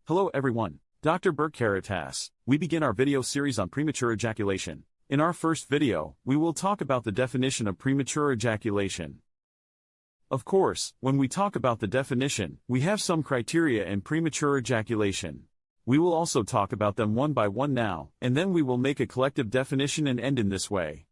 Hello everyone, drberkkkaratas. We begin our video series on premature ejaculation. In our first video, we will talk about the definition of premature ejaculation. Of course, when we talk about the definition, we have some criteria in premature ejaculation. We will also talk about them one by one now, and then we will make a collective definition and end in this way.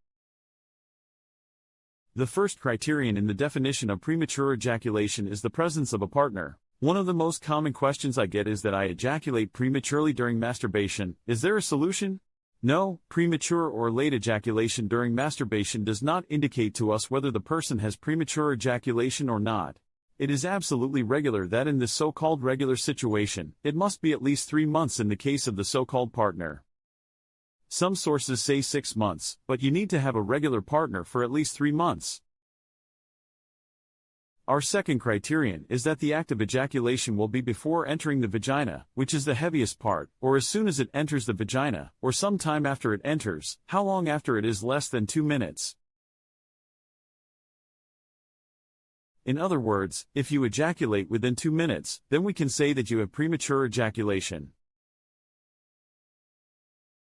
The first criterion in the definition of premature ejaculation is the presence of a partner. One of the most common questions I get is that I ejaculate prematurely during masturbation. Is there a solution? No, premature or late ejaculation during masturbation does not indicate to us whether the person has premature ejaculation or not. It is absolutely regular that in this so-called regular situation, it must be at least 3 months in the case of the so-called partner. Some sources say 6 months, but you need to have a regular partner for at least 3 months. Our second criterion is that the act of ejaculation will be before entering the vagina, which is the heaviest part, or as soon as it enters the vagina, or some time after it enters. How long after it is less than 2 minutes? In other words, if you ejaculate within 2 minutes, then we can say that you have premature ejaculation.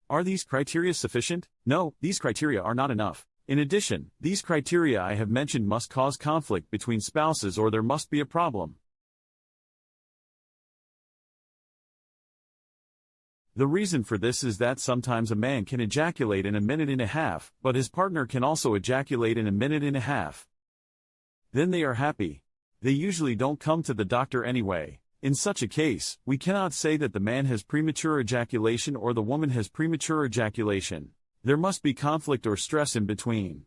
Are these criteria sufficient? No, these criteria are not enough. In addition, these criteria I have mentioned must cause conflict between spouses or there must be a problem. The reason for this is that sometimes a man can ejaculate in 1.5 minutes, but his partner can also ejaculate in 1.5 minutes. Then they are happy. They usually don't come to the doctor anyway. In such a case, we cannot say that the man has premature ejaculation or the woman has premature ejaculation. There must be conflict or stress in between.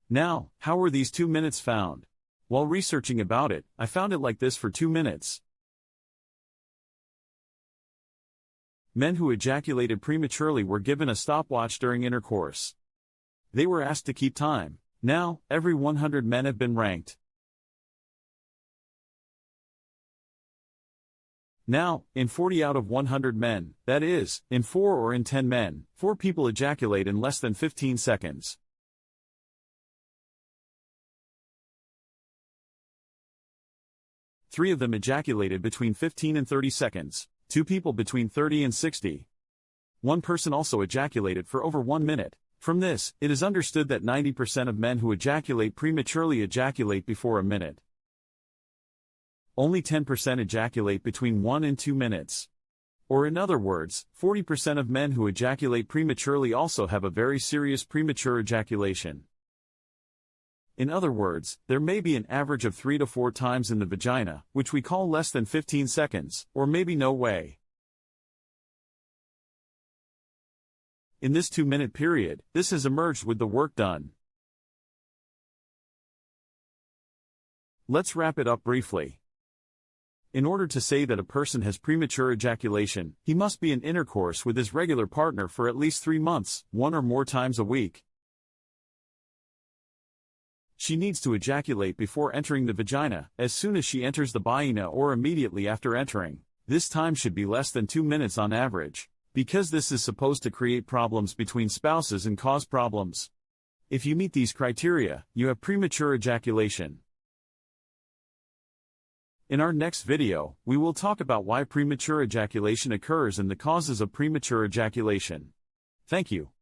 Now, how were these 2 minutes found? While researching about it, I found it like this for 2 minutes. Men who ejaculated prematurely were given a stopwatch during intercourse. They were asked to keep time. Now, every 100 men have been ranked. Now, in 40 out of 100 men, that is, in 4 or in 10 men, 4 people ejaculate in less than 15 seconds. Three of them ejaculated between 15 and 30 seconds, 2 people between 30 and 60. One person also ejaculated for over 1 minute. From this, it is understood that 90% of men who ejaculate prematurely ejaculate before 1 minute. Only 10% ejaculate between 1 and 2 minutes. Or in other words, 40% of men who ejaculate prematurely also have a very serious premature ejaculation. In other words, there may be an average of 3 to 4 times in the vagina, which we call less than 15 seconds, or maybe no way. In this 2-minute period, this has emerged with the work done. Let's wrap it up briefly. In order to say that a person has premature ejaculation, he must be in intercourse with his regular partner for at least 3 months, 1 or more times a week. She needs to ejaculate before entering the vagina, as soon as she enters the vagina or immediately after entering. This time should be less than 2 minutes on average, because this is supposed to create problems between spouses and cause problems. If you meet these criteria, you have premature ejaculation. In our next video, we will talk about why premature ejaculation occurs and the causes of premature ejaculation. Thank you.